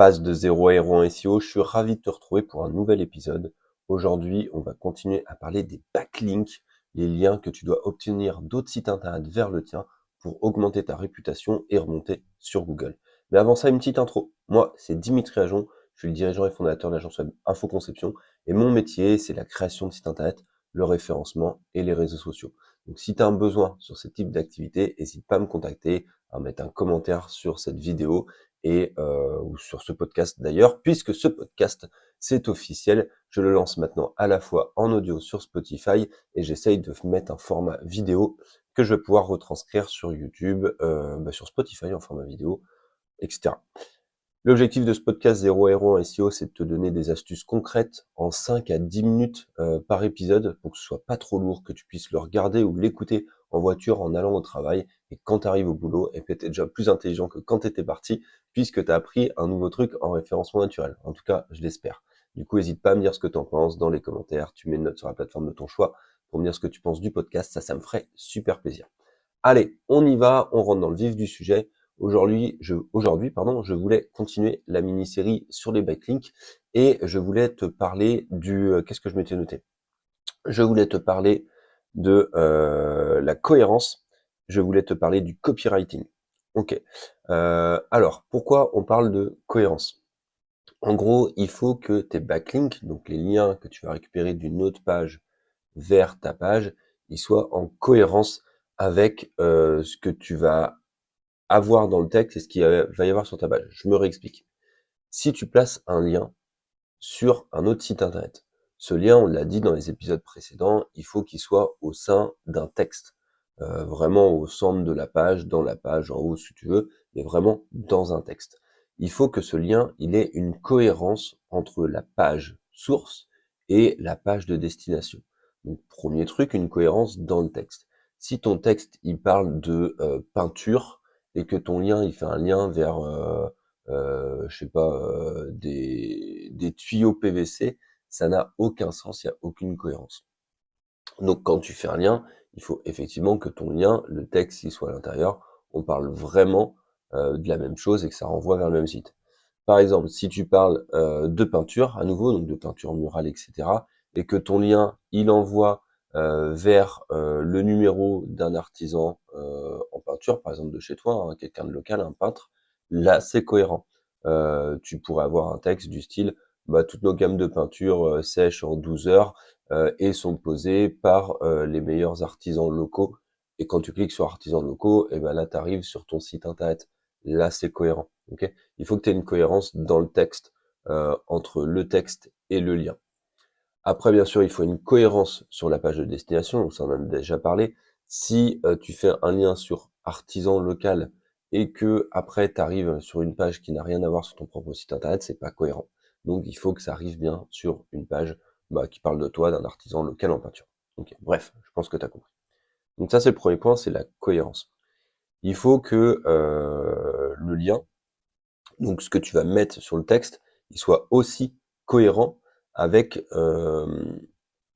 passe de zéro à héros en SEO, je suis ravi de te retrouver pour un nouvel épisode. Aujourd'hui, on va continuer à parler des backlinks, les liens que tu dois obtenir d'autres sites internet vers le tien pour augmenter ta réputation et remonter sur Google. Mais avant ça, une petite intro. Moi, c'est Dimitri Ajon, je suis le dirigeant et fondateur de l'agence web Infoconception et mon métier, c'est la création de sites internet, le référencement et les réseaux sociaux. Donc si tu as un besoin sur ce type d'activité, n'hésite pas à me contacter, à mettre un commentaire sur cette vidéo et ou sur ce podcast d'ailleurs, puisque ce podcast, c'est officiel. Je le lance maintenant à la fois en audio sur Spotify et j'essaye de mettre un format vidéo que je vais pouvoir retranscrire sur YouTube, sur Spotify en format vidéo, etc. L'objectif de ce podcast Zéro Héros en SEO, c'est de te donner des astuces concrètes en 5 à 10 minutes par épisode pour que ce soit pas trop lourd, que tu puisses le regarder ou l'écouter en voiture en allant au travail et quand tu arrives au boulot, et puis tu es déjà plus intelligent que quand tu étais parti puisque tu as appris un nouveau truc en référencement naturel. En tout cas, je l'espère. Du coup, n'hésite pas à me dire ce que tu en penses dans les commentaires, tu mets une note sur la plateforme de ton choix pour me dire ce que tu penses du podcast, ça me ferait super plaisir. Allez, on y va, on rentre dans le vif du sujet. Aujourd'hui, je voulais continuer la mini-série sur les backlinks et je voulais te parler qu'est-ce que je m'étais noté? Je voulais te parler de la cohérence. Je voulais te parler du copywriting. Ok. Alors, pourquoi on parle de cohérence? En gros, il faut que tes backlinks, donc les liens que tu vas récupérer d'une autre page vers ta page, ils soient en cohérence avec ce que tu vas avoir dans le texte et ce qu'il va y avoir sur ta page. Je me réexplique. Si tu places un lien sur un autre site internet, ce lien, on l'a dit dans les épisodes précédents, il faut qu'il soit au sein d'un texte, vraiment au centre de la page, dans la page, en haut si tu veux, mais vraiment dans un texte. Il faut que ce lien, il ait une cohérence entre la page source et la page de destination. Donc premier truc, une cohérence dans le texte. Si ton texte, il parle de peinture et que ton lien, il fait un lien vers je sais pas, des tuyaux PVC, ça n'a aucun sens, il n'y a aucune cohérence. Donc quand tu fais un lien, il faut effectivement que ton lien, le texte, il soit à l'intérieur, on parle vraiment de la même chose et que ça renvoie vers le même site. Par exemple, si tu parles de peinture, à nouveau, donc de peinture murale, etc., et que ton lien, il envoie vers le numéro d'un artisan en peinture, par exemple de chez toi, hein, quelqu'un de local, un peintre, là, c'est cohérent. Tu pourrais avoir un texte du style, toutes nos gammes de peinture sèchent en 12 heures et sont posées par les meilleurs artisans locaux. Et quand tu cliques sur artisans locaux, et ben là, tu arrives sur ton site internet. Là, c'est cohérent. Ok, il faut que tu aies une cohérence dans le texte, entre le texte et le lien. Après, bien sûr, il faut une cohérence sur la page de destination, ça on en a déjà parlé. Si tu fais un lien sur artisan local et que après tu arrives sur une page qui n'a rien à voir sur ton propre site internet, c'est pas cohérent. Donc il faut que ça arrive bien sur une page qui parle de toi, d'un artisan local en peinture. Ok, bref, je pense que tu as compris. Donc ça c'est le premier point, c'est la cohérence. Il faut que le lien, donc ce que tu vas mettre sur le texte, il soit aussi cohérent avec, ça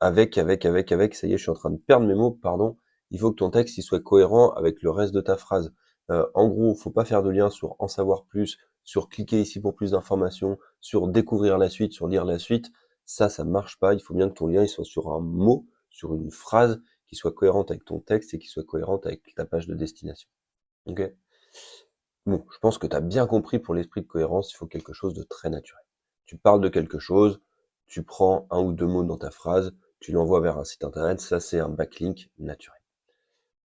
y est, je suis en train de perdre mes mots, pardon. Il faut que ton texte, il soit cohérent avec le reste de ta phrase. En gros, faut pas faire de lien sur en savoir plus, sur cliquer ici pour plus d'informations, sur découvrir la suite, sur lire la suite. Ça marche pas. Il faut bien que ton lien, il soit sur un mot, sur une phrase qui soit cohérente avec ton texte et qui soit cohérente avec ta page de destination. Ok? Bon, je pense que tu as bien compris, pour l'esprit de cohérence, il faut quelque chose de très naturel. Tu parles de quelque chose, tu prends un ou deux mots dans ta phrase, tu l'envoies vers un site internet, ça c'est un backlink naturel.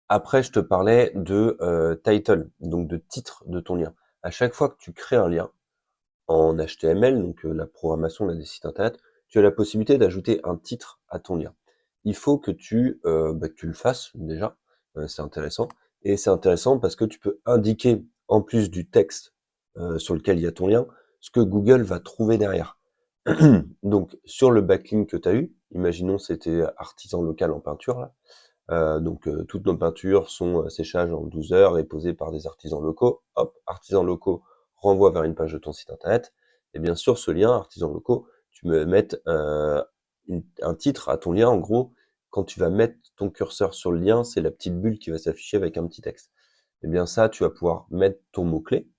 Après, je te parlais de title, donc de titre de ton lien. À chaque fois que tu crées un lien en HTML, donc la programmation là, des sites internet, tu as la possibilité d'ajouter un titre à ton lien. Il faut que que tu le fasses déjà, c'est intéressant. Et c'est intéressant parce que tu peux indiquer, en plus du texte sur lequel il y a ton lien, ce que Google va trouver derrière. Donc sur le backlink que tu as eu, imaginons c'était artisan local en peinture, là. Toutes nos peintures sont séchage en 12 heures et posées par des artisans locaux. Hop, artisans locaux renvoie vers une page de ton site internet. Et bien sûr, ce lien, artisans locaux, tu me mettre un titre à ton lien. En gros, quand tu vas mettre ton curseur sur le lien, c'est la petite bulle qui va s'afficher avec un petit texte. Et bien ça, tu vas pouvoir mettre ton mot-clé.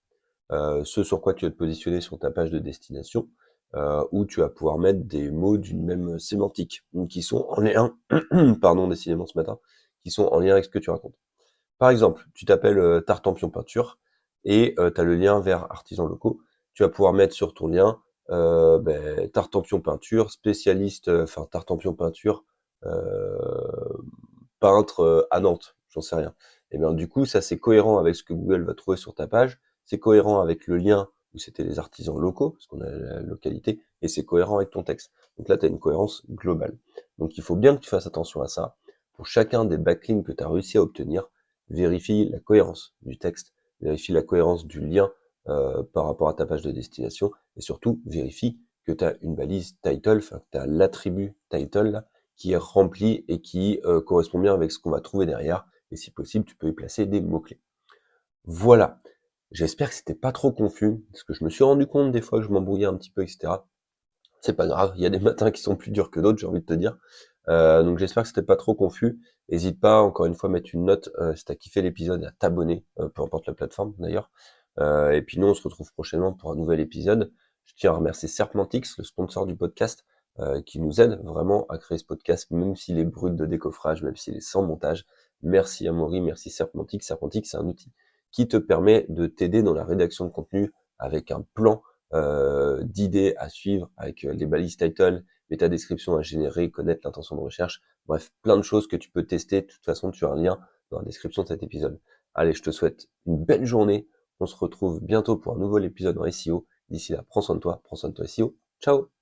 ce sur quoi tu vas te positionner sur ta page de destination, où tu vas pouvoir mettre des mots d'une même sémantique, donc qui sont en lien pardon, décidément ce matin, qui sont en lien avec ce que tu racontes. Par exemple, tu t'appelles, Tartampion Peinture et tu as le lien vers artisans locaux. Tu vas pouvoir mettre sur ton lien, Tartampion Peinture, spécialiste, enfin Tartampion Peinture, heu, peintre, à Nantes, j'en sais rien. Et bien du coup, ça c'est cohérent avec ce que Google va trouver sur ta page, c'est cohérent avec le lien où c'était les artisans locaux, parce qu'on a la localité, et c'est cohérent avec ton texte. Donc là, tu as une cohérence globale. Donc il faut bien que tu fasses attention à ça. Pour chacun des backlinks que tu as réussi à obtenir, vérifie la cohérence du texte, vérifie la cohérence du lien par rapport à ta page de destination, et surtout vérifie que tu as une balise title, enfin que tu as l'attribut title là, qui est rempli et qui correspond bien avec ce qu'on va trouver derrière, et si possible, tu peux y placer des mots-clés. Voilà, j'espère que c'était pas trop confus, parce que je me suis rendu compte des fois que je m'embrouillais un petit peu, etc. C'est pas grave, il y a des matins qui sont plus durs que d'autres, j'ai envie de te dire. Donc j'espère que c'était pas trop confus. Hésite pas, encore une fois, à mettre une note si t'as kiffé l'épisode et à t'abonner, peu importe la plateforme d'ailleurs. Et puis nous, on se retrouve prochainement pour un nouvel épisode. Je tiens à remercier Serpentix, le sponsor du podcast, qui nous aide vraiment à créer ce podcast, même s'il est brut de décoffrage, même s'il est sans montage. Merci Amaury, merci Serpentix. Serpentix, c'est un outil qui te permet de t'aider dans la rédaction de contenu avec un plan d'idées à suivre, avec les balises title, méta description à générer, connaître l'intention de recherche, bref, plein de choses que tu peux tester. De toute façon, tu as un lien dans la description de cet épisode. Allez, je te souhaite une belle journée. On se retrouve bientôt pour un nouvel épisode en SEO. D'ici là, prends soin de toi SEO. Ciao!